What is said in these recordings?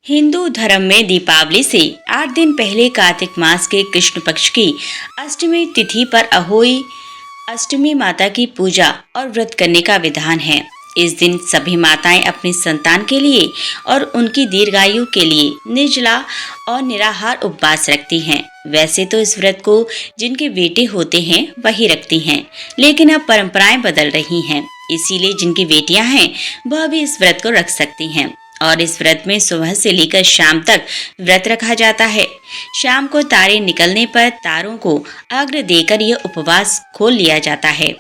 हिंदू धर्म में दीपावली से 8 दिन पहले कार्तिक मास के कृष्ण पक्ष की अष्टमी तिथि पर अहोई अष्टमी माता की पूजा और व्रत करने का विधान है। इस दिन सभी माताएं अपनी संतान के लिए और उनकी दीर्घायु के लिए निर्जला और निराहार उपवास रखती हैं। वैसे तो इस व्रत को जिनके बेटे होते हैं वही रखती हैं, लेकिन अब परंपराएं बदल रही हैं। इसीलिए जिनकी बेटियां हैं वह भी इस व्रत को रख सकती हैं। और इस व्रत में सुबह से लेकर शाम तक व्रत रखा जाता है। शाम को तारे निकलने पर तारों को अर्घ्य देकर यह उपवास खोल लिया जाता है।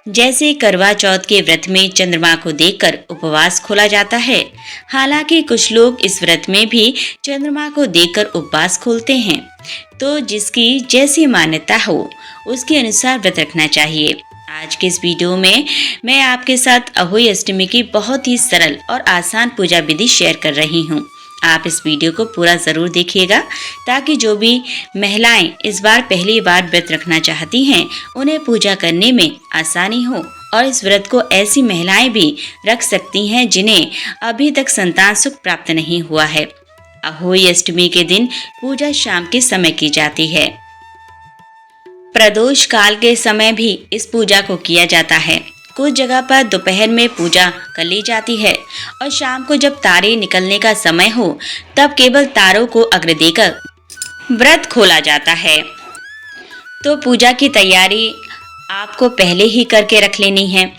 जैसे करवा चौथ के व्रत में चंद्रमा को देखकर उपवास खोला जाता है। हालांकि कुछ लोग इस व्रत में भी चंद्रमा को देखकर उपवास खोलते हैं। तो जिसकी जैसी मान्यता हो उसके अनुसार व्रत रखना चाहिए। आज के इस वीडियो में मैं आपके साथ अहोई अष्टमी की बहुत ही सरल और आसान पूजा विधि शेयर कर रही हूँ। आप इस वीडियो को पूरा ज़रूर देखिएगा ताकि जो भी महिलाएं इस बार पहली बार व्रत रखना चाहती हैं उन्हें पूजा करने में आसानी हो। और इस व्रत को ऐसी महिलाएं भी रख सकती हैं जिन्हें अभी तक संतान सुख प्राप्त नहीं हुआ है। अहोई अष्टमी के दिन पूजा शाम के समय की जाती है। प्रदोष काल के समय भी इस पूजा को किया जाता है। कुछ जगह पर दोपहर में पूजा कर ली जाती है और शाम को जब तारे निकलने का समय हो तब केवल तारों को अर्घ्य देकर व्रत खोला जाता है। तो पूजा की तैयारी आपको पहले ही करके रख लेनी है,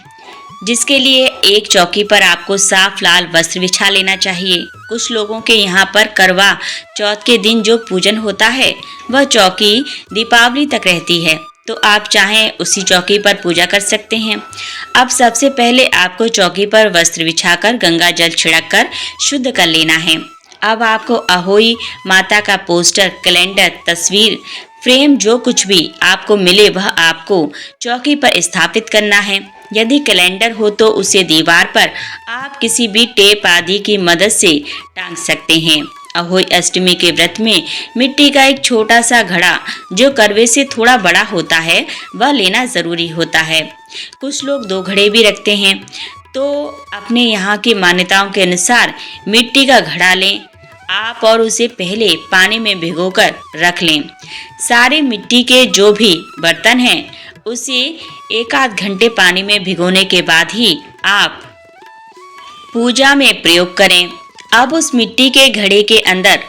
जिसके लिए एक चौकी पर आपको साफ लाल वस्त्र बिछा लेना चाहिए। कुछ लोगों के यहाँ पर करवा चौथ के दिन जो पूजन होता है वह चौकी दीपावली तक रहती है, तो आप चाहें उसी चौकी पर पूजा कर सकते हैं। अब सबसे पहले आपको चौकी पर वस्त्र बिछाकर गंगा जल छिड़ककर शुद्ध कर लेना है। अब आपको अहोई माता का पोस्टर, कैलेंडर, तस्वीर, फ्रेम जो कुछ भी आपको मिले वह आपको चौकी पर स्थापित करना है। यदि कैलेंडर हो तो उसे दीवार पर आप किसी भी टेप आदि की मदद से टांग सकते हैं। अहोई अष्टमी के व्रत में मिट्टी का एक छोटा सा घड़ा जो करवे से थोड़ा बड़ा होता है वह लेना ज़रूरी होता है। कुछ लोग 2 घड़े भी रखते हैं, तो अपने यहाँ की मान्यताओं के अनुसार मिट्टी का घड़ा लें आप और उसे पहले पानी में भिगोकर रख लें। सारे मिट्टी के जो भी बर्तन हैं उसे 1 आध घंटे पानी में भिगोने के बाद ही आप पूजा में प्रयोग करें। अब उस मिट्टी के घड़े के अंदर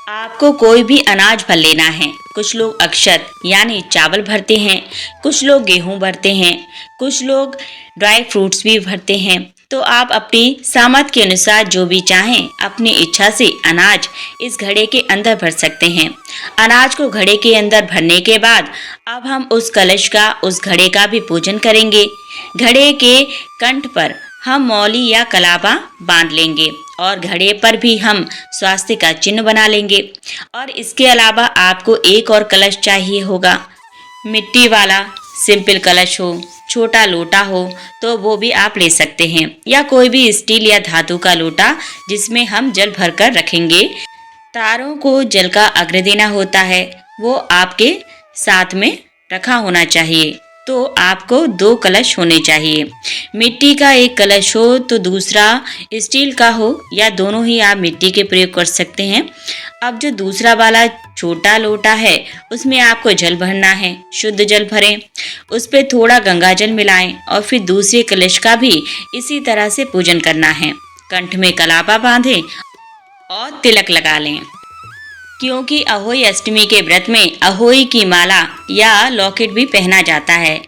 आपको कोई भी अनाज भर लेना है। कुछ लोग अक्षत यानी चावल भरते हैं, कुछ लोग गेहूं भरते हैं, कुछ लोग ड्राई फ्रूट्स भी भरते हैं। तो आप अपनी सामर्थ के अनुसार जो भी चाहें अपनी इच्छा से अनाज इस घड़े के अंदर भर सकते हैं। अनाज को घड़े के अंदर भरने के बाद अब हम उस कलश का, उस घड़े का भी पूजन करेंगे। घड़े के कंठ पर हम मौली या कलावा बांध लेंगे और घड़े पर भी हम स्वास्तिक का चिन्ह बना लेंगे। और इसके अलावा आपको एक और कलश चाहिए होगा। मिट्टी वाला सिंपल कलश हो, छोटा लोटा हो तो वो भी आप ले सकते हैं, या कोई भी स्टील या धातु का लोटा जिसमें हम जल भरकर रखेंगे। तारों को जल का अर्घ्य देना होता है, वो आपके साथ में रखा होना चाहिए। तो आपको 2 कलश होने चाहिए। मिट्टी का एक कलश हो तो दूसरा स्टील का हो, या दोनों ही आप मिट्टी के प्रयोग कर सकते हैं। अब जो दूसरा वाला छोटा लोटा है उसमें आपको जल भरना है। शुद्ध जल भरें, उस पर थोड़ा गंगा जल मिलाएं और फिर दूसरे कलश का भी इसी तरह से पूजन करना है। कंठ में कलावा बांधें और तिलक लगा लें, क्योंकि अहोई अष्टमी के व्रत में अहोई की माला या लॉकेट भी पहना जाता है।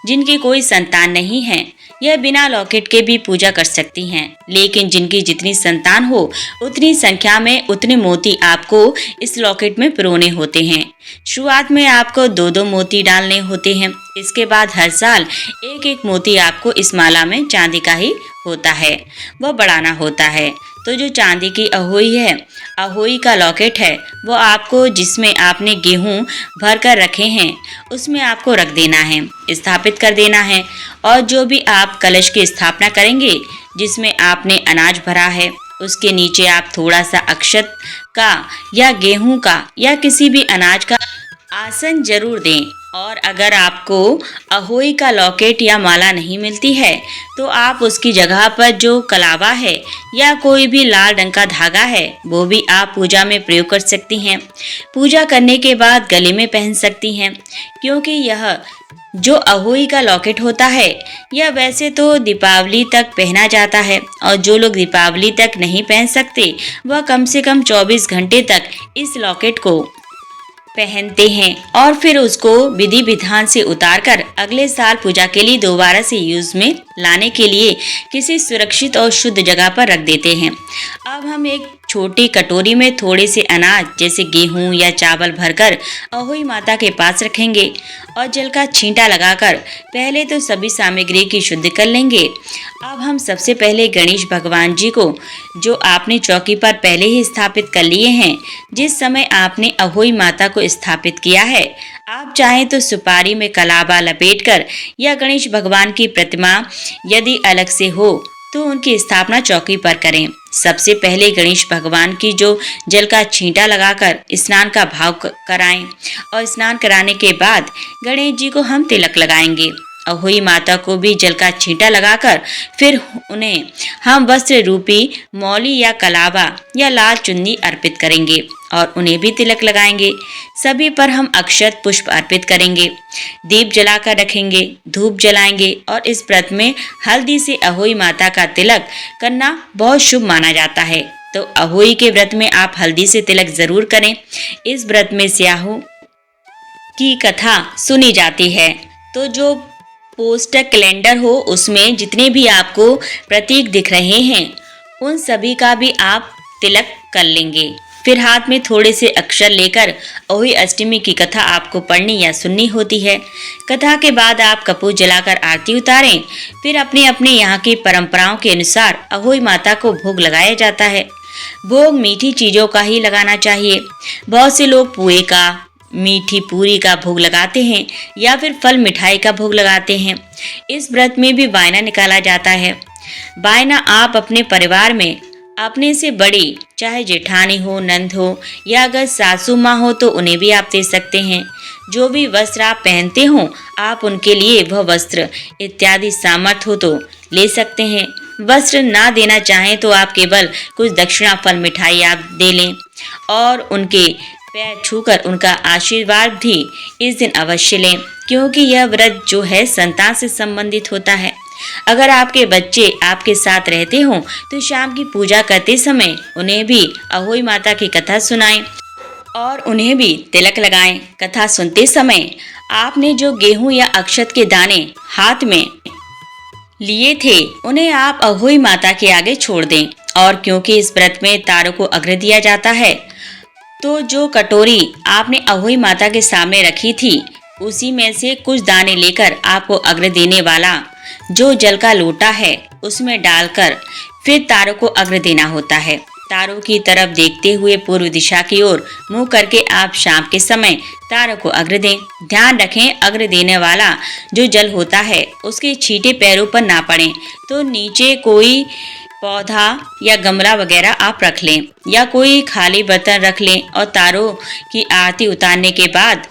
जिनकी कोई संतान नहीं है यह बिना लॉकेट के भी पूजा कर सकती हैं, लेकिन जिनकी जितनी संतान हो उतनी संख्या में उतने मोती आपको इस लॉकेट में पिरोने होते हैं। शुरुआत में आपको 2-2 मोती डालने होते हैं। इसके बाद हर साल 1-1 मोती आपको इस माला में चांदी का ही होता है, वह बढ़ाना होता है। तो जो चांदी की अहोई है, अहोई का लॉकेट है, वो आपको जिसमें आपने गेहूं भर कर रखे हैं उसमें आपको रख देना है, स्थापित कर देना है। और जो भी आप कलश की स्थापना करेंगे जिसमें आपने अनाज भरा है उसके नीचे आप थोड़ा सा अक्षत का या गेहूं का या किसी भी अनाज का आसन जरूर दें और अगर आपको अहोई का लॉकेट या माला नहीं मिलती है तो आप उसकी जगह पर जो कलावा है या कोई भी लाल रंग का धागा है वो भी आप पूजा में प्रयोग कर सकती हैं। पूजा करने के बाद गले में पहन सकती हैं, क्योंकि यह जो अहोई का लॉकेट होता है यह वैसे तो दीपावली तक पहना जाता है, और जो लोग दीपावली तक नहीं पहन सकते वह कम से कम 24 घंटे तक इस लॉकेट को पहनते हैं और फिर उसको विधि विधान से उतारकर अगले साल पूजा के लिए दोबारा से यूज में लाने के लिए किसी सुरक्षित और शुद्ध जगह पर रख देते हैं। अब हम एक छोटी कटोरी में थोड़े से अनाज जैसे गेहूं या चावल भरकर अहोई माता के पास रखेंगे और जल का छींटा लगाकर पहले तो सभी सामग्री की शुद्ध कर लेंगे। अब हम सबसे पहले गणेश भगवान जी को, जो आपने चौकी पर पहले ही स्थापित कर लिए हैं, जिस समय आपने अहोई माता को स्थापित किया है, आप चाहें तो सुपारी में कलावा लपेटकर या गणेश भगवान की प्रतिमा यदि अलग से हो तो उनकी स्थापना चौकी पर करें। सबसे पहले गणेश भगवान की जो जल का छींटा लगाकर स्नान का भाव कराएं और स्नान कराने के बाद गणेश जी को हम तिलक लगाएंगे। अहोई माता को भी जल का छींटा लगाकर फिर उन्हें हम वस्त्र रूपी मौली या कलावा या लाल चुन्नी अर्पित करेंगे और उन्हें भी तिलक लगाएंगे। सभी पर हम अक्षत पुष्प अर्पित करेंगे, दीप जलाकर रखेंगे, धूप जलाएंगे और इस व्रत में हल्दी से अहोई माता का तिलक करना बहुत शुभ माना जाता है। तो अहोई के व्रत में आप हल्दी से तिलक जरूर करें। इस व्रत में स्याहू की कथा सुनी जाती है। तो जो पोस्टर कैलेंडर हो उसमें जितने भी आपको प्रतीक दिख रहे हैं उन सभी का भी आप तिलक कर लेंगे। फिर हाथ में थोड़े से अक्षर लेकर अहोई अष्टमी की कथा आपको पढ़नी या सुननी होती है। कथा के बाद आप कपूर जलाकर आरती उतारें। फिर अपने अपने यहाँ की परंपराओं के अनुसार अहोई माता को भोग लगाया जाता है। भोग मीठी चीजों का ही लगाना चाहिए। बहुत से लोग पुए का, मीठी पूरी का भोग लगाते हैं या फिर फल मिठाई का भोग लगाते हैं। इस व्रत में भी वायना निकाला जाता है। वायना आप अपने परिवार में अपने से बड़ी, चाहे जेठानी हो, नंद हो या अगर सासू माँ हो तो उन्हें भी आप दे सकते हैं। जो भी वस्त्र आप पहनते हो आप उनके लिए वह वस्त्र इत्यादि सामर्थ हो तो ले सकते हैं। वस्त्र ना देना चाहें तो आप केवल कुछ दक्षिणा, फल मिठाई आप दे लें और उनके पैर छूकर उनका आशीर्वाद भी इस दिन अवश्य लें, क्योंकि यह व्रत जो है संतान से संबंधित होता है। अगर आपके बच्चे आपके साथ रहते हों तो शाम की पूजा करते समय उन्हें भी अहोई माता की कथा सुनाएं और उन्हें भी तिलक लगाएं। कथा सुनते समय आपने जो गेहूं या अक्षत के दाने हाथ में लिए थे उन्हें आप अहोई माता के आगे छोड़ दें। और क्योंकि इस व्रत में तारों को अर्घ्य दिया जाता है तो जो कटोरी आपने अहोई माता के सामने रखी थी उसी में से कुछ दाने लेकर आपको अर्घ्य देने वाला जो जल का लोटा है उसमें डालकर फिर तारों को अर्घ्य देना होता है। तारों की तरफ देखते हुए पूर्व दिशा की ओर मुंह करके आप शाम के समय तारों को अर्घ्य दें। ध्यान रखें अर्घ्य देने वाला जो जल होता है उसके छींटे पैरों पर ना पड़े तो नीचे कोई पौधा या गमला वगैरह आप रख लें या कोई खाली बर्तन रख लें और तारों की आरती उतारने के बाद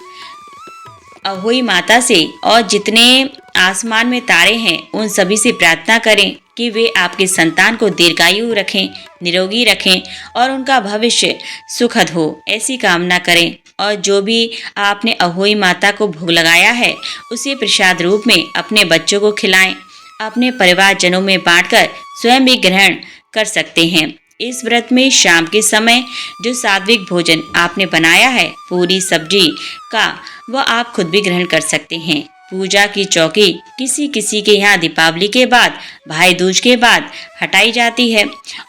अहोई माता से और जितने आसमान में तारे हैं उन सभी से प्रार्थना करें कि वे आपके संतान को दीर्घायु रखें, निरोगी रखें और उनका भविष्य सुखद हो, ऐसी कामना करें। और जो भी आपने अहोई माता को भोग लगाया है उसे प्रसाद रूप में अपने बच्चों को खिलाएं। अपने परिवारजनों में बांटकर स्वयं भी ग्रहण कर सकते हैं। इस व्रत में शाम के समय जो सात्विक भोजन आपने बनाया है पूरी सब्जी का वह आप खुद भी ग्रहण कर सकते हैं। पूजा की चौकी किसी किसी के यहाँ दीपावली के बाद, भाई दूज के बाद हटाई जाती है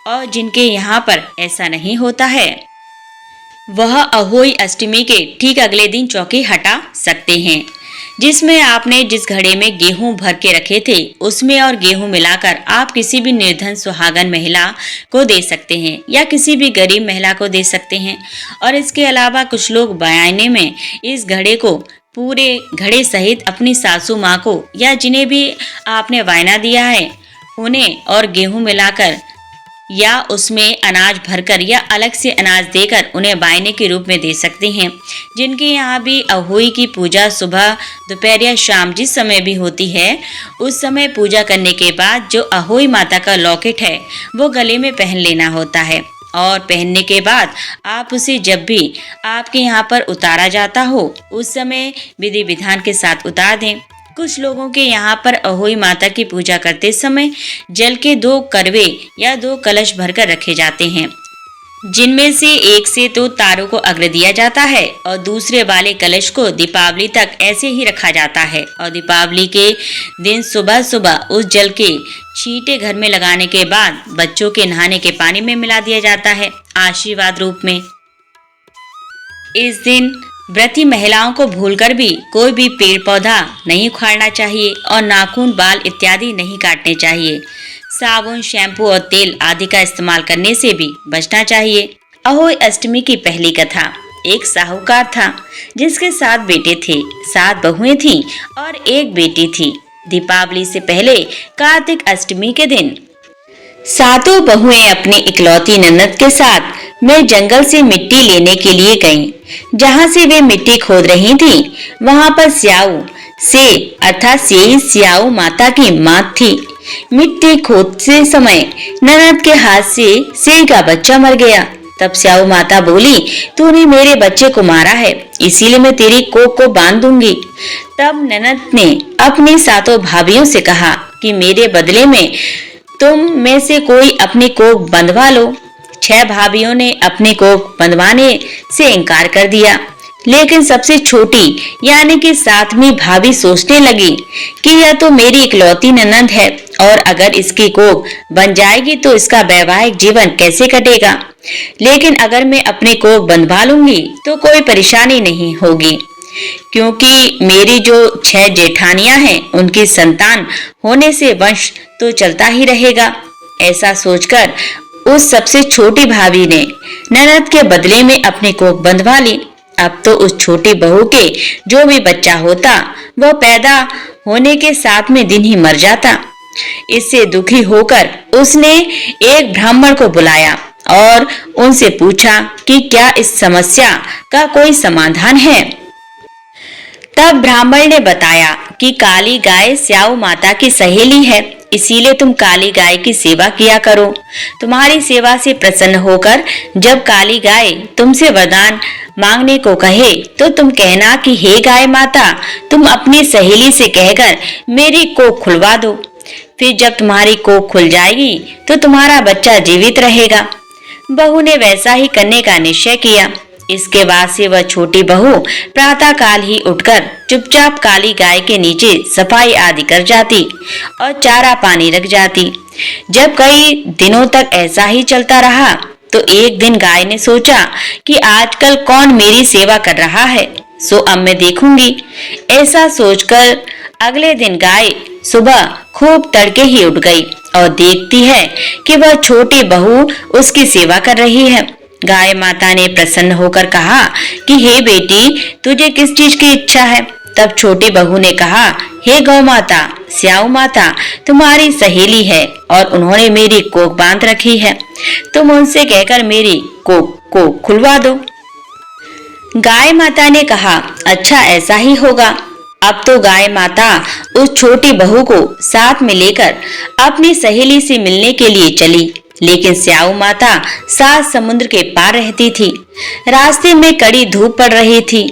और जिनके यहाँ पर ऐसा नहीं होता है वह अहोई अष्टमी के ठीक अगले दिन चौकी हटा सकते हैं। जिसमें आपने जिस घड़े में गेहूं भर के रखे थे उसमें और गेहूं मिलाकर आप किसी भी निर्धन सुहागन महिला को दे सकते हैं या किसी भी गरीब महिला को दे सकते हैं। और इसके अलावा कुछ लोग बयाने में इस घड़े को पूरे घड़े सहित अपनी सासू माँ को या जिन्हें भी आपने वायना दिया है उन्हें और गेहूं मिलाकर या उसमें अनाज भरकर या अलग से अनाज देकर उन्हें वायने के रूप में दे सकते हैं। जिनके यहाँ भी अहोई की पूजा सुबह, दोपहर या शाम जिस समय भी होती है, उस समय पूजा करने के बाद जो अहोई माता का लॉकेट है वो गले में पहन लेना होता है और पहनने के बाद आप उसे जब भी आपके यहाँ पर उतारा जाता हो उस समय विधि विधान के साथ उतार दें। कुछ लोगों के यहाँ पर अहोई माता की पूजा करते समय जल के 2 करवे या 2 कलश भरकर रखे जाते हैं, जिनमें से एक से तो तारों को अर्घ्य दिया जाता है और दूसरे वाले कलश को दीपावली तक ऐसे ही रखा जाता है और दीपावली के दिन सुबह सुबह उस जल के छींटे घर में लगाने के बाद बच्चों के नहाने के पानी में मिला दिया जाता है आशीर्वाद रूप में। इस दिन व्रती महिलाओं को भूलकर भी कोई भी पेड़ पौधा नहीं उखाड़ना चाहिए और नाखून, बाल इत्यादि नहीं काटने चाहिए। साबुन, शैम्पू और तेल आदि का इस्तेमाल करने से भी बचना चाहिए। अहोई अष्टमी की पहली कथा। एक साहूकार था जिसके 7 बेटे थे, 7 बहुएं थीं और 1 बेटी थी। दीपावली से पहले कार्तिक अष्टमी के दिन सातों बहुएं अपनी इकलौती ननद के साथ में जंगल से मिट्टी लेने के लिए गईं। जहां से वे मिट्टी खोद रही थीं, वहां पर स्याऊ से अर्थात सेई स्याऊ माता की मात थी। मिट्टी खोदते समय ननद के हाथ से सेई का बच्चा मर गया। तब स्याऊ माता बोली, तूने मेरे बच्चे को मारा है, इसीलिए मैं तेरी कोख को बांध दूंगी। तब ननद ने अपनी सातों भाभियों से कहा कि मेरे बदले में तुम में से कोई अपनी कोख बंधवा लो। 6 भाभियों ने अपनी कोख बंधवाने से इनकार कर दिया, लेकिन सबसे छोटी यानी कि 7वीं भाभी सोचने लगी कि यह तो मेरी इकलौती ननद है और अगर इसकी कोख बन जाएगी तो इसका वैवाहिक जीवन कैसे कटेगा। लेकिन अगर मैं अपनी कोख बंधवा लूंगी तो कोई परेशानी नहीं होगी, क्योंकि मेरी जो 6 जेठानियां हैं उनकी संतान होने से वंश तो चलता ही रहेगा। ऐसा सोचकर उस सबसे छोटी भाभी ने ननद के बदले में अपनी कोख बंधवा ली। अब तो उस छोटी बहू के जो भी बच्चा होता वह पैदा होने के 7वें दिन ही मर जाता। इससे दुखी होकर उसने एक ब्राह्मण को बुलाया और उनसे पूछा कि क्या इस समस्या का कोई समाधान है। तब ब्राह्मण ने बताया कि काली गाय स्याऊ माता की सहेली है, इसीलिए तुम काली गाय की सेवा किया करो। तुम्हारी सेवा से प्रसन्न होकर जब काली गाय तुमसे वरदान मांगने को कहे तो तुम कहना कि हे गाय माता, तुम अपनी सहेली से कहकर मेरी कोख खुलवा दो। फिर जब तुम्हारी कोख खुल जाएगी तो तुम्हारा बच्चा जीवित रहेगा। बहू ने वैसा ही करने का निश्चय किया। इसके बाद से वह छोटी बहू प्रातः काल ही उठकर चुपचाप काली गाय के नीचे सफाई आदि कर जाती और चारा पानी रख जाती। जब कई दिनों तक ऐसा ही चलता रहा तो एक दिन गाय ने सोचा कि आजकल कौन मेरी सेवा कर रहा है, सो अब मैं देखूंगी। ऐसा सोचकर अगले दिन गाय सुबह खूब तड़के ही उठ गई और देखती है कि वह छोटी बहू उसकी सेवा कर रही है। गाय माता ने प्रसन्न होकर कहा कि हे बेटी, तुझे किस चीज की इच्छा है। तब छोटी बहू ने कहा, हे गौ माता, स्याऊ माता तुम्हारी सहेली है और उन्होंने मेरी कोख बांध रखी है, तुम उनसे कहकर मेरी कोख को खुलवा दो। गाय माता ने कहा, अच्छा ऐसा ही होगा। अब तो गाय माता उस छोटी बहू को साथ में लेकर अपनी सहेली से मिलने के लिए चली, लेकिन स्याऊ माता 7 समुद्र के पार रहती थी। रास्ते में कड़ी धूप पड़ रही थी,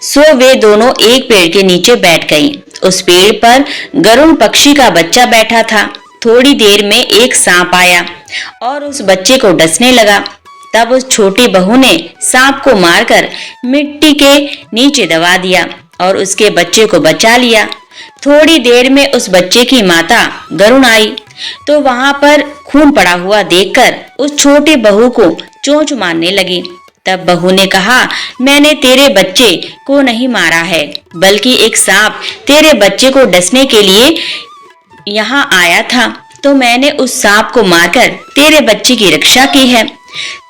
सो वे दोनों एक पेड़ के नीचे बैठ गईं। उस पेड़ पर गरुड़ पक्षी का बच्चा बैठा था। थोड़ी देर में एक सांप आया और उस बच्चे को डसने लगा। तब उस छोटी बहू ने सांप को मारकर मिट्टी के नीचे दबा दिया और उसके बच्चे को बचा लिया। थोड़ी देर में उस बच्चे की माता गरुड़ आई तो वहां पर खून पड़ा हुआ देखकर उस छोटी बहू को चोंच मारने लगी। तब बहू ने कहा, मैंने तेरे बच्चे को नहीं मारा है, बल्कि एक सांप तेरे बच्चे को डसने के लिए यहाँ आया था, तो मैंने उस सांप को मारकर तेरे बच्चे की रक्षा की है।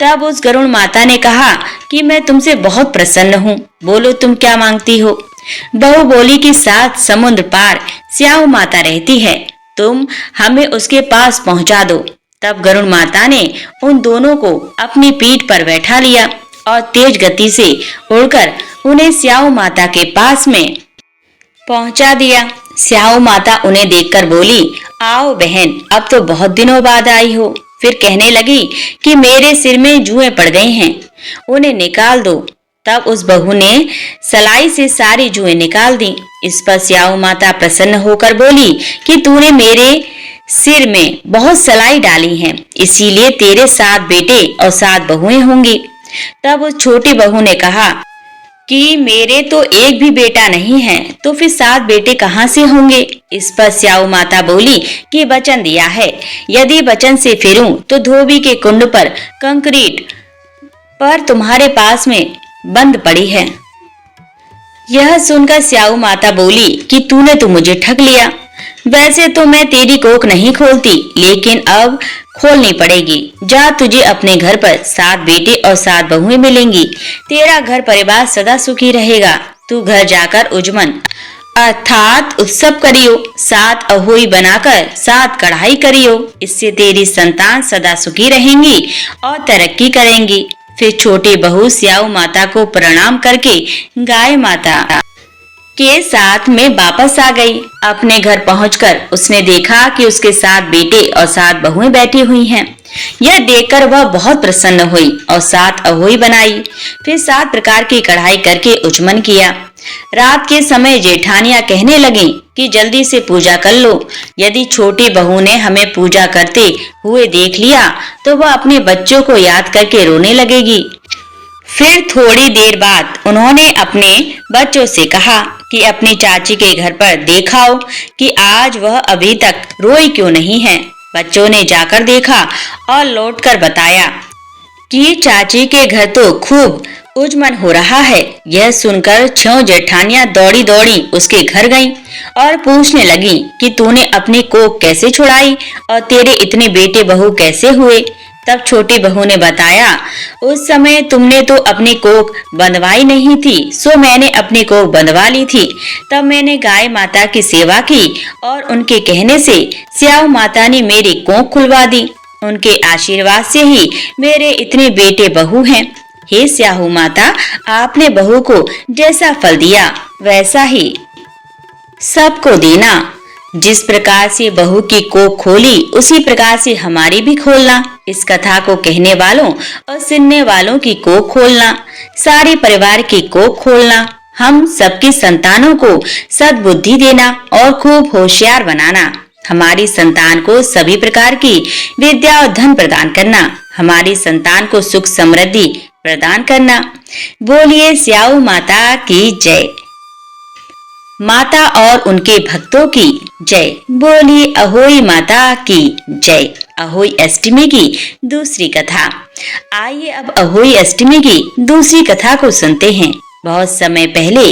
तब उस गरुड़ माता ने कहा कि मैं तुमसे बहुत प्रसन्न हूँ, बोलो तुम क्या मांगती हो। बहू बोली कि 7 समुद्र पार स्याऊ माता रहती है, तुम हमें उसके पास पहुंचा दो। तब गरुड़ माता ने उन दोनों को अपनी पीठ पर बैठा लिया और तेज गति से उड़कर उन्हें स्याऊ माता के पास में पहुंचा दिया। स्याऊ माता उन्हें देखकर बोली, आओ बहन, अब तो बहुत दिनों बाद आई हो। फिर कहने लगी कि मेरे सिर में जुएं पड़ गई हैं, उन्हें निकाल दो। तब उस बहू ने सलाई से सारी जुएं निकाल दी। इस पर स्याऊ माता प्रसन्न होकर बोली कि तूने मेरे सिर में बहुत सलाई डाली है, इसीलिए तेरे 7 बेटे और 7 बहुएं होंगी। तब उस छोटी बहू ने कहा कि मेरे तो एक भी बेटा नहीं है, तो फिर 7 बेटे कहाँ से होंगे। इस पर स्याऊ माता बोली कि वचन दिया है, यदि वचन से फिरूं तो धोबी के कुंड पर कंक्रीट पर तुम्हारे पास में बंद पड़ी है। यह सुनकर स्याऊ माता बोली कि तूने तो मुझे ठग लिया। वैसे तो मैं तेरी कोख नहीं खोलती, लेकिन अब खोलनी पड़ेगी। जा, तुझे अपने घर पर 7 बेटे और 7 बहुएं मिलेंगी। तेरा घर परिवार सदा सुखी रहेगा। तू घर जाकर उजमन अर्थात उत्सव करियो, 7 अहोई बनाकर 7 कढ़ाई करियो। इससे तेरी संतान सदा सुखी रहेंगी और तरक्की करेंगी। फिर छोटी बहू स्याऊ माता को प्रणाम करके गाय माता के साथ में वापस आ गई। अपने घर पहुंचकर उसने देखा कि उसके 7 बेटे और 7 बहुएं बैठी हुई हैं। यह देखकर वह बहुत प्रसन्न हुई और 7 अहोई बनाई। फिर 7 प्रकार की कढ़ाई करके उचमन किया। रात के समय जेठानियां कहने लगी कि जल्दी से पूजा कर लो। यदि छोटी बहू ने हमें पूजा करते हुए देख लिया तो वह अपने बच्चों को याद करके रोने लगेगी। फिर थोड़ी देर बाद उन्होंने अपने बच्चों से कहा कि अपनी चाची के घर पर देखाओ कि आज वह अभी तक रोई क्यों नहीं है। बच्चों ने जाकर देखा और लौटकर बताया कि चाची के घर तो खूब उजमन हो रहा है। यह सुनकर 6 जेठानियां दौड़ी दौड़ी उसके घर गईं और पूछने लगी कि तूने अपनी कोख कैसे छुड़ाई और तेरे इतने बेटे बहू कैसे हुए। तब छोटी बहू ने बताया, उस समय तुमने तो अपनी कोख बंधवाई नहीं थी, सो मैंने अपनी कोख बंधवा ली थी। तब मैंने गाय माता की सेवा की और उनके कहने से स्याऊ माता ने मेरी कोख खुलवा दी। उनके आशीर्वाद से ही मेरे इतने बेटे बहू हैं। हे स्याऊ माता, आपने बहू को जैसा फल दिया वैसा ही सबको देना। जिस प्रकार से बहू की कोख खोली उसी प्रकार से हमारी भी खोलना। इस कथा को कहने वालों और सुनने वालों की कोख खोलना, सारे परिवार की कोख खोलना, हम सबकी संतानों को सद्बुद्धि देना और खूब होशियार बनाना। हमारी संतान को सभी प्रकार की विद्या और धन प्रदान करना, हमारी संतान को सुख समृद्धि प्रदान करना। बोलिए स्याऊ माता की जय। माता और उनके भक्तों की जय। बोलिए अहोई माता की जय। अहोई अष्टमी की दूसरी कथा। आइए अब अहोई अष्टमी की दूसरी कथा को सुनते हैं। बहुत समय पहले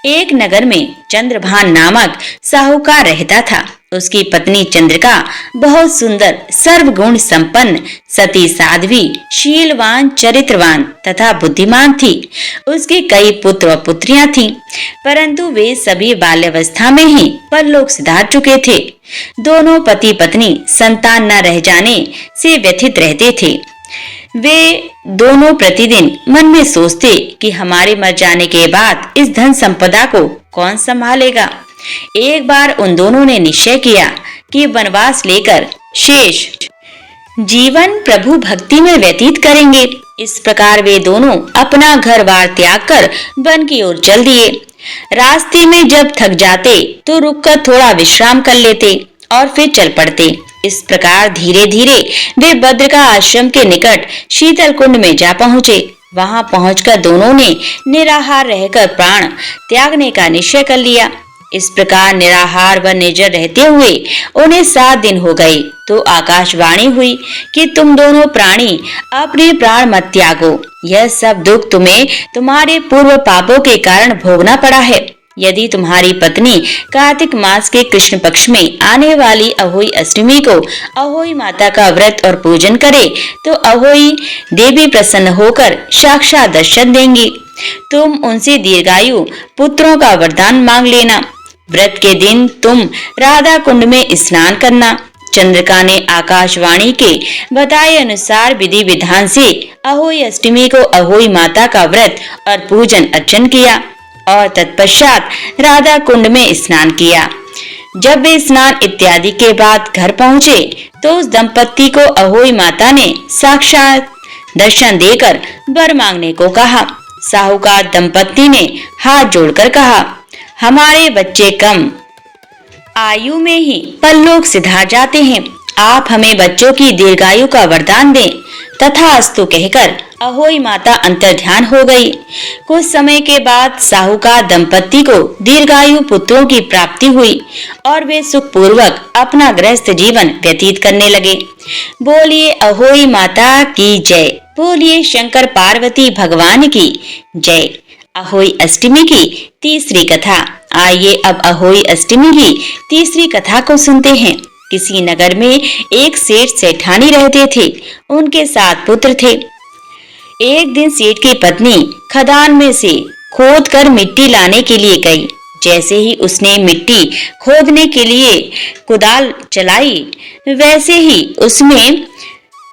एक नगर में चंद्रभान नामक साहूकार रहता था। उसकी पत्नी चंद्रिका बहुत सुंदर, सर्वगुण संपन्न, सती, साध्वी, शीलवान, चरित्रवान तथा बुद्धिमान थी। उसके कई पुत्र और पुत्रियां थीं, परंतु वे सभी बाल्यावस्था में ही परलोक सिधार चुके थे। दोनों पति पत्नी संतान न रह जाने से व्यथित रहते थे। वे दोनों प्रतिदिन मन में सोचते कि हमारे मर जाने के बाद इस धन संपदा को कौन संभालेगा। एक बार उन दोनों ने निश्चय किया कि वनवास लेकर शेष जीवन प्रभु भक्ति में व्यतीत करेंगे। इस प्रकार वे दोनों अपना घर बार त्याग कर वन की ओर चल दिए। रास्ते में जब थक जाते तो रुककर थोड़ा विश्राम कर लेते और फिर चल पड़ते। इस प्रकार धीरे धीरे वे बद्रिका आश्रम के निकट शीतल कुंड में जा पहुँचे। वहां पहुंचकर दोनों ने निराहार रहकर प्राण त्यागने का निश्चय कर लिया। इस प्रकार निराहार व निर्जर रहते हुए उन्हें 7 दिन हो गए तो आकाशवाणी हुई कि तुम दोनों प्राणी अपने प्राण मत त्यागो। यह सब दुख तुम्हें तुम्हारे पूर्व पापों के कारण भोगना पड़ा है। यदि तुम्हारी पत्नी कार्तिक मास के कृष्ण पक्ष में आने वाली अहोई अष्टमी को अहोई माता का व्रत और पूजन करे तो अहोई देवी प्रसन्न होकर साक्षात दर्शन देंगी। तुम उनसे दीर्घायु पुत्रों का वरदान मांग लेना। व्रत के दिन तुम राधा कुंड में स्नान करना। चंद्रिका ने आकाशवाणी के बताए अनुसार विधि विधान से अहोई अष्टमी को अहोई माता का व्रत और पूजन अर्चन किया और तत्पश्चात राधा कुंड में स्नान किया। जब वे स्नान इत्यादि के बाद घर पहुँचे तो उस दंपत्ति को अहोई माता ने साक्षात दर्शन देकर वर मांगने को कहा। साहूकार दंपत्ति ने हाथ जोड़कर कहा, हमारे बच्चे कम आयु में ही परलोक सिधार जाते हैं, आप हमें बच्चों की दीर्घायु का वरदान दें। तथास्तु कहकर अहोई माता अंतर्ध्यान हो गई। कुछ समय के बाद साहूकार दंपत्ति को दीर्घायु पुत्रों की प्राप्ति हुई और वे सुखपूर्वक अपना गृहस्थ जीवन व्यतीत करने लगे। बोलिए अहोई माता की जय, बोलिए शंकर पार्वती भगवान की जय। अहोई अष्टमी की तीसरी कथा। आइए अब अहोई अष्टमी की तीसरी कथा को सुनते हैं। किसी नगर में एक सेठ सेठानी रहते थे। उनके 7 पुत्र थे। एक दिन सेठ की पत्नी खदान में से खोद कर मिट्टी लाने के लिए गई। जैसे ही उसने मिट्टी खोदने के लिए कुदाल चलाई, वैसे ही उसमें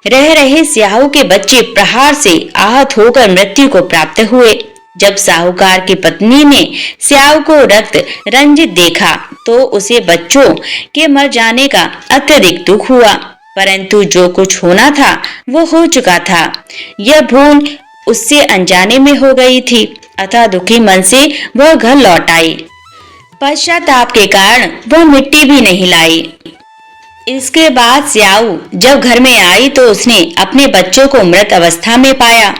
रह रहे स्याहू के बच्चे प्रहार से आहत होकर मृत्यु को प्राप्त हुए। जब साहूकार की पत्नी ने स्याहू को रक्त रंजित देखा तो उसे बच्चों के मर जाने का अत्यधिक दुख हुआ, परंतु जो कुछ होना था वो हो चुका था। यह भूल उससे अनजाने में हो गई थी, अतः दुखी मन से वह घर लौट आई। पश्चाताप के कारण वह मिट्टी भी नहीं लाई। इसके बाद स्याहू जब घर में आई तो उसने अपने बच्चों को मृत अवस्था में पाया।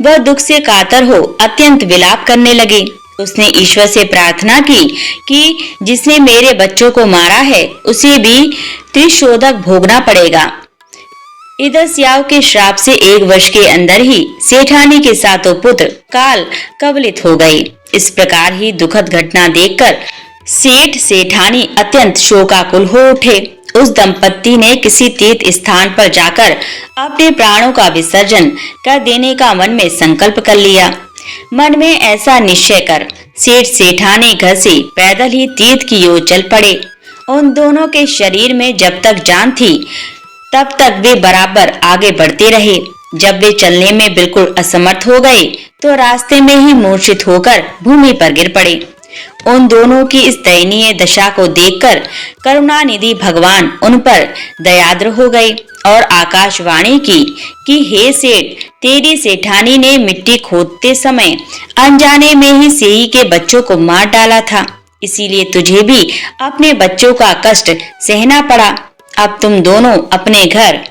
वह दुख से कातर हो अत्यंत विलाप करने लगी। उसने ईश्वर से प्रार्थना की कि जिसने मेरे बच्चों को मारा है उसे भी त्रिशोधक भोगना पड़ेगा। इधर स्याहू के श्राप से 1 वर्ष के अंदर ही सेठानी के 7 पुत्र काल कवलित हो गए। इस प्रकार ही दुखद घटना देखकर सेठ सेठानी अत्यंत शोकाकुल हो उठे। उस दंपत्ति ने किसी तीर्थ स्थान पर जाकर अपने प्राणों का विसर्जन कर देने का मन में संकल्प कर लिया। मन में ऐसा निश्चय कर सेठ सेठानी घर से पैदल ही तीर्थ की ओर चल पड़े। उन दोनों के शरीर में जब तक जान थी तब तक वे बराबर आगे बढ़ते रहे। जब वे चलने में बिल्कुल असमर्थ हो गए तो रास्ते में ही मूर्छित होकर भूमि पर गिर पड़े। उन दोनों की इस दयनीय दशा को देखकर करुणानिधि भगवान उन पर दयाद्र हो गए और आकाशवाणी की कि हे सेठ, तेरी सेठानी ने मिट्टी खोदते समय अनजाने में ही सेही के बच्चों को मार डाला था, इसीलिए तुझे भी अपने बच्चों का कष्ट सहना पड़ा। अब तुम दोनों अपने घर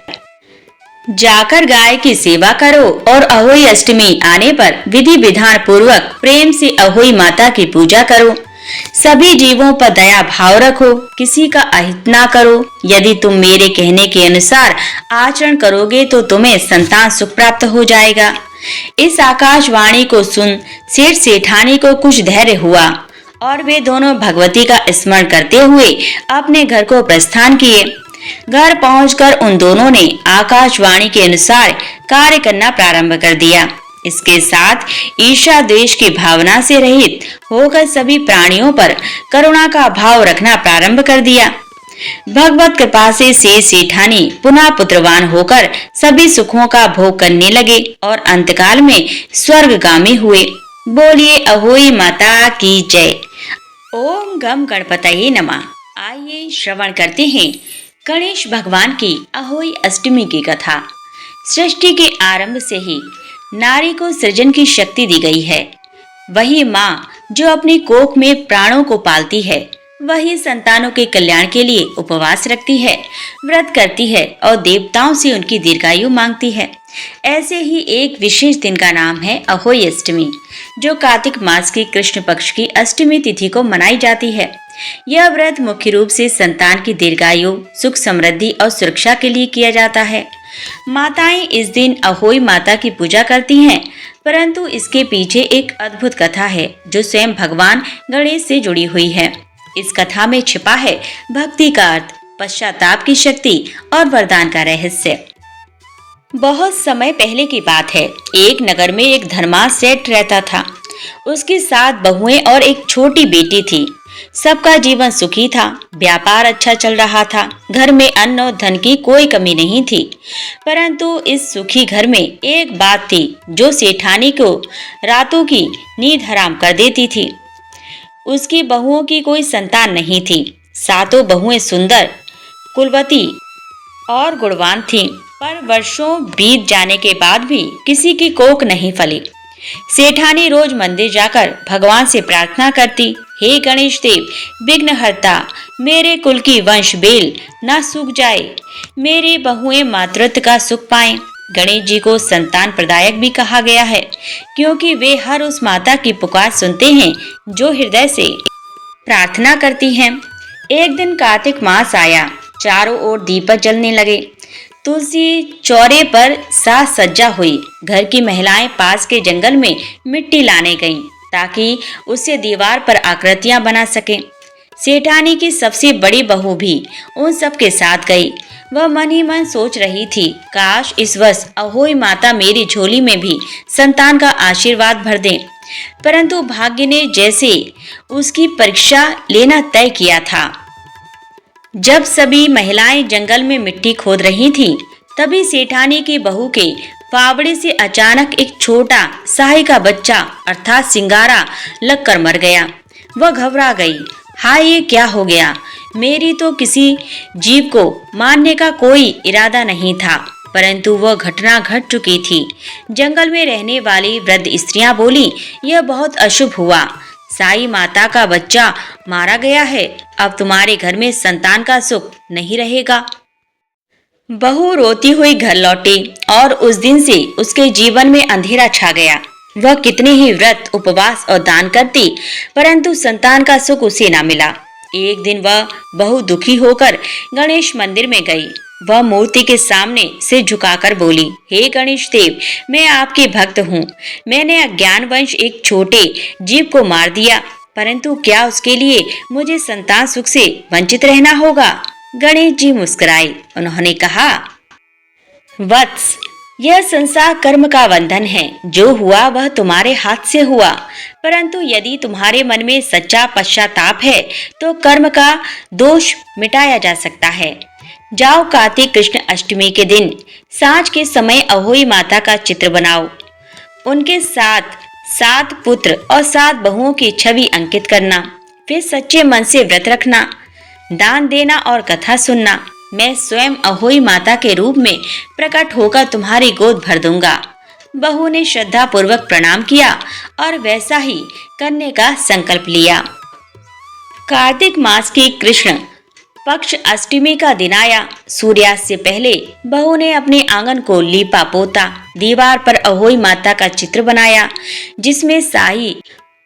जाकर गाय की सेवा करो और अहोई अष्टमी आने पर विधि विधान पूर्वक प्रेम से अहोई माता की पूजा करो। सभी जीवों पर दया भाव रखो, किसी का अहित ना करो। यदि तुम मेरे कहने के अनुसार आचरण करोगे तो तुम्हें संतान सुख प्राप्त हो जाएगा। इस आकाशवाणी को सुन सेठ सेठानी को कुछ धैर्य हुआ और वे दोनों भगवती का स्मरण करते हुए अपने घर को प्रस्थान किए। घर पहुंचकर उन दोनों ने आकाशवाणी के अनुसार कार्य करना प्रारंभ कर दिया। इसके साथ ईर्ष्या द्वेष की भावना से रहित होकर सभी प्राणियों पर करुणा का भाव रखना प्रारंभ कर दिया। भगवत कृपा से सेठानी पुनः पुत्रवान होकर सभी सुखों का भोग करने लगे और अंतकाल में स्वर्गगामी हुए। बोलिए अहोई माता की जय। ओम गम गणपतये नमः। आइए श्रवण करते हैं गणेश भगवान की अहोई अष्टमी की कथा। सृष्टि के आरंभ से ही नारी को सृजन की शक्ति दी गई है। वही माँ जो अपनी कोख में प्राणों को पालती है, वही संतानों के कल्याण के लिए उपवास रखती है, व्रत करती है और देवताओं से उनकी दीर्घायु मांगती है। ऐसे ही एक विशेष दिन का नाम है अहोई अष्टमी, जो कार्तिक मास की कृष्ण पक्ष की अष्टमी तिथि को मनाई जाती है। यह व्रत मुख्य रूप से संतान की दीर्घायु, सुख समृद्धि और सुरक्षा के लिए किया जाता है। माताएं इस दिन अहोई माता की पूजा करती हैं, परंतु इसके पीछे एक अद्भुत कथा है जो स्वयं भगवान गणेश से जुड़ी हुई है। इस कथा में छिपा है भक्ति का अर्थ, पश्चाताप की शक्ति और वरदान का रहस्य। बहुत समय पहले की बात है। एक नगर में एक धर्मास सेठ रहता था। उसकी 7 बहुएं और एक छोटी बेटी थी। सबका जीवन सुखी था, व्यापार अच्छा चल रहा था, घर में अन्न और धन की कोई कमी नहीं थी। परंतु इस सुखी घर में एक बात थी जो सेठानी को रातों की नींद हराम कर देती थी। उसकी बहुओं की कोई संतान नहीं थी। सातों बहुएं सुंदर, कुलवती और गुणवान थीं, पर वर्षों बीत जाने के बाद भी किसी की कोख नहीं फली। सेठानी रोज मंदिर जाकर भगवान से प्रार्थना करती, हे गणेश देव, विघ्नहर्ता, मेरे कुल की वंश बेल न सूख जाए, मेरी बहुएं मातृत्व का सुख पाएं। गणेश जी को संतान प्रदायक भी कहा गया है, क्योंकि वे हर उस माता की पुकार सुनते हैं जो हृदय से प्रार्थना करती हैं। एक दिन कार्तिक मास आया, चारों ओर दीपक जलने लगे। तुलसी चौरे पर साज सज्जा हुई। घर की महिलाएं पास के जंगल में मिट्टी लाने गईं ताकि उससे दीवार पर आकृतियां बना सकें। सेठानी की सबसे बड़ी बहू भी उन सब के साथ गई। वह मन ही मन सोच रही थी, काश इस वर्ष अहोई माता मेरी झोली में भी संतान का आशीर्वाद भर दें। परंतु भाग्य ने जैसे उसकी परीक्षा लेना तय किया था। जब सभी महिलाएं जंगल में मिट्टी खोद रही थीं, तभी सेठानी की बहू के फावड़े से अचानक एक छोटा साही का बच्चा अर्थात सिंगारा लगकर मर गया। वह घबरा गई। हाय, ये क्या हो गया? मेरी तो किसी जीव को मारने का कोई इरादा नहीं था, परंतु वह घटना घट चुकी थी। जंगल में रहने वाली वृद्ध स्त्रियां बोली, यह बहुत अशुभ हुआ। साई माता का बच्चा मारा गया है। अब तुम्हारे घर में संतान का सुख नहीं रहेगा। बहू रोती हुई घर लौटी और उस दिन से उसके जीवन में अंधेरा छा गया। वह कितने ही व्रत, उपवास और दान करती, परंतु संतान का सुख उसे न मिला। एक दिन वह बहु दुखी होकर गणेश मंदिर में गई। वह मूर्ति के सामने सिर झुकाकर बोली, हे गणेश देव, मैं आपके भक्त हूँ। मैंने अज्ञानवश एक छोटे जीव को मार दिया, परंतु क्या उसके लिए मुझे संतान सुख से वंचित रहना होगा? गणेश जी मुस्कुराए। उन्होंने कहा, वत्स, यह संसार कर्म का बंधन है। जो हुआ वह तुम्हारे हाथ से हुआ, परंतु यदि तुम्हारे मन में सच्चा पश्चाताप है तो कर्म का दोष मिटाया जा सकता है। जाओ, कार्तिक कृष्ण अष्टमी के दिन सांझ के समय अहोई माता का चित्र बनाओ। उनके साथ 7 पुत्र और 7 बहुओं की छवि अंकित करना। फिर सच्चे मन से व्रत रखना, दान देना और कथा सुनना। मैं स्वयं अहोई माता के रूप में प्रकट होकर तुम्हारी गोद भर दूंगा। बहू ने श्रद्धा पूर्वक प्रणाम किया और वैसा ही करने का संकल्प लिया। कार्तिक मास की कृष्ण पक्ष अष्टमी का दिन आया। सूर्यास्त से पहले बहू ने अपने आंगन को लीपा पोता। दीवार पर अहोई माता का चित्र बनाया, जिसमें साई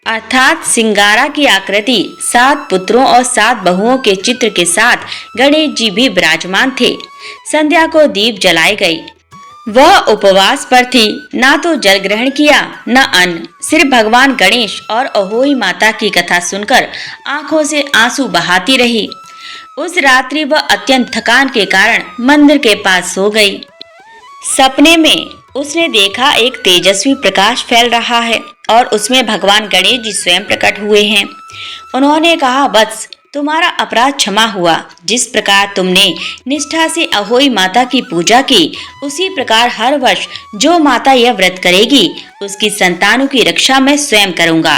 अर्थात सिंगारा की आकृति, 7 पुत्रों और 7 बहुओं के चित्र के साथ गणेश जी भी विराजमान थे। संध्या को दीप जलाए गई। वह उपवास पर थी, ना तो जल ग्रहण किया न अन्न। सिर्फ भगवान गणेश और अहोई माता की कथा सुनकर आंखों से आंसू बहाती रही। उस रात्रि वह अत्यंत थकान के कारण मंदिर के पास सो गई। सपने में उसने देखा एक तेजस्वी प्रकाश फैल रहा है और उसमें भगवान गणेश जी स्वयं प्रकट हुए हैं। उन्होंने कहा, वत्स, तुम्हारा अपराध क्षमा हुआ। जिस प्रकार तुमने निष्ठा से अहोई माता की पूजा की, उसी प्रकार हर वर्ष जो माता यह व्रत करेगी उसकी संतानों की रक्षा मैं स्वयं करूंगा।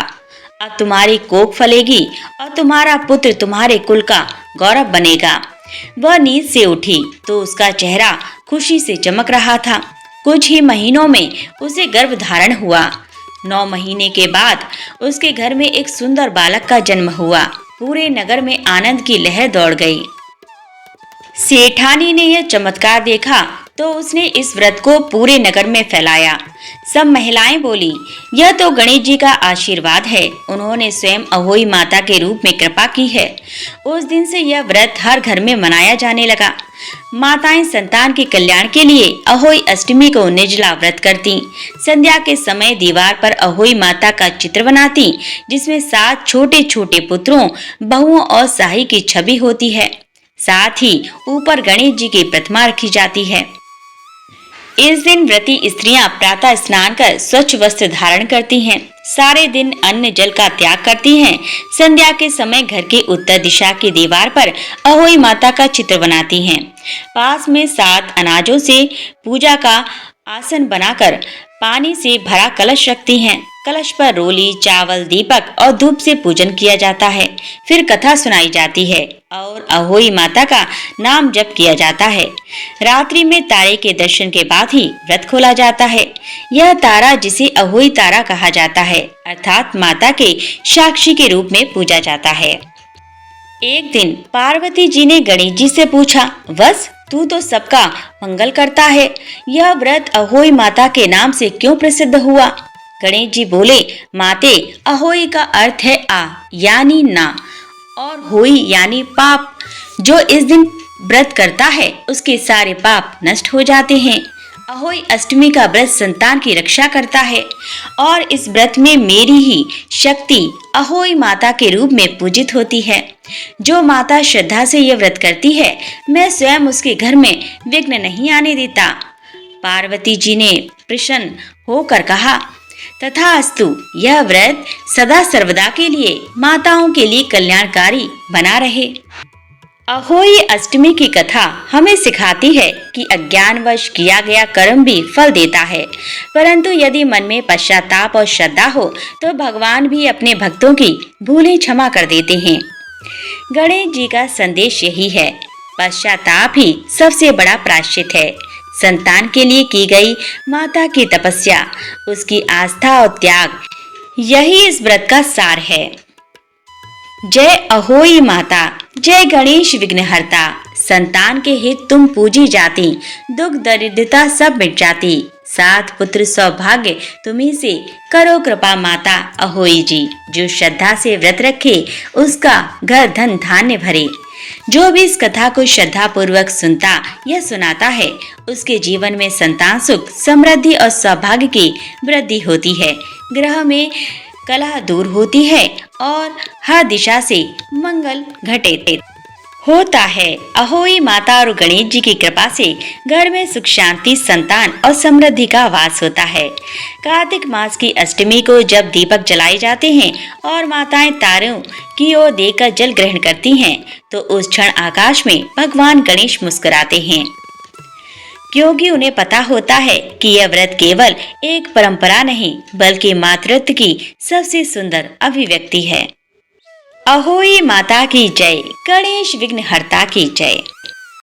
अब तुम्हारी कोख फलेगी और तुम्हारा पुत्र तुम्हारे कुल का गौरव बनेगा। वह नींद से उठी तो उसका चेहरा खुशी से चमक रहा था। कुछ ही महीनों में उसे गर्भ धारण हुआ। 9 महीने के बाद उसके घर में एक सुंदर बालक का जन्म हुआ। पूरे नगर में आनंद की लहर दौड़ गई। सेठानी ने यह चमत्कार देखा तो उसने इस व्रत को पूरे नगर में फैलाया। सब महिलाएं बोली, यह तो गणेश जी का आशीर्वाद है। उन्होंने स्वयं अहोई माता के रूप में कृपा की है। उस दिन से यह व्रत हर घर में मनाया जाने लगा। माताएं संतान के कल्याण के लिए अहोई अष्टमी को निर्जला व्रत करती। संध्या के समय दीवार पर अहोई माता का चित्र बनाती, जिसमें 7 छोटे छोटे पुत्रों, बहुओं और साही की छवि होती है। साथ ही ऊपर गणेश जी की प्रतिमा रखी जाती है। इस दिन व्रती स्त्रियां प्रातः स्नान कर स्वच्छ वस्त्र धारण करती हैं। सारे दिन अन्न जल का त्याग करती हैं। संध्या के समय घर के उत्तर दिशा की दीवार पर अहोई माता का चित्र बनाती हैं। पास में 7 अनाजों से पूजा का आसन बनाकर पानी से भरा कलश रखती हैं। कलश पर रोली, चावल, दीपक और धूप से पूजन किया जाता है। फिर कथा सुनाई जाती है और अहोई माता का नाम जप किया जाता है। रात्रि में तारे के दर्शन के बाद ही व्रत खोला जाता है। यह तारा जिसे अहोई तारा कहा जाता है, अर्थात माता के साक्षी के रूप में पूजा जाता है। एक दिन पार्वती जी ने गणेश जी से पूछा, वत्स, तू तो सबका मंगल करता है, यह व्रत अहोई माता के नाम से क्यों प्रसिद्ध हुआ? गणेश जी बोले, माते, अहोई का अर्थ है आ यानी ना और होई यानी पाप। जो इस दिन व्रत करता है उसके सारे पाप नष्ट हो जाते हैं। अहोई अष्टमी का व्रत संतान की रक्षा करता है और इस व्रत में मेरी ही शक्ति अहोई माता के रूप में पूजित होती है। जो माता श्रद्धा से यह व्रत करती है, मैं स्वयं उसके घर में विघ्न नहीं आने देता। पार्वती जी ने प्रसन्न होकर कहा, तथास्तु, यह व्रत सदा सर्वदा के लिए माताओं के लिए कल्याणकारी बना रहे। अहोई अष्टमी की कथा हमें सिखाती है कि अज्ञानवश किया गया कर्म भी फल देता है, परंतु यदि मन में पश्चाताप और श्रद्धा हो तो भगवान भी अपने भक्तों की भूलें क्षमा कर देते हैं। गणेश जी का संदेश यही है, पश्चाताप ही सबसे बड़ा प्रायश्चित है। संतान के लिए की गई माता की तपस्या, उसकी आस्था और त्याग, यही इस व्रत का सार है। जय अहोई माता, जय गणेश विघ्नहर्ता। संतान के हित तुम पूजी जाती, दुख दरिद्रता सब मिट जाती। 7 पुत्र सौभाग्य तुम्ही से, करो कृपा माता अहोई जी। जो श्रद्धा से व्रत रखे उसका घर धन धान्य भरे। जो भी इस कथा को श्रद्धा पूर्वक सुनता या सुनाता है, उसके जीवन में संतान सुख, समृद्धि और सौभाग्य की वृद्धि होती है। ग्रह में कलह दूर होती है और हर दिशा से मंगल घटे होता है। अहोई माता और गणेश जी की कृपा से घर में सुख शांति, संतान और समृद्धि का वास होता है। कार्तिक मास की अष्टमी को जब दीपक जलाए जाते हैं और माताएं तारों की ओर देखकर जल ग्रहण करती हैं, तो उस क्षण आकाश में भगवान गणेश मुस्कुराते हैं, क्योंकि उन्हें पता होता है कि यह व्रत केवल एक परंपरा नहीं बल्कि मातृत्व की सबसे सुंदर अभिव्यक्ति है। अहोई माता की जय, गणेश विघ्नहर्ता की जय।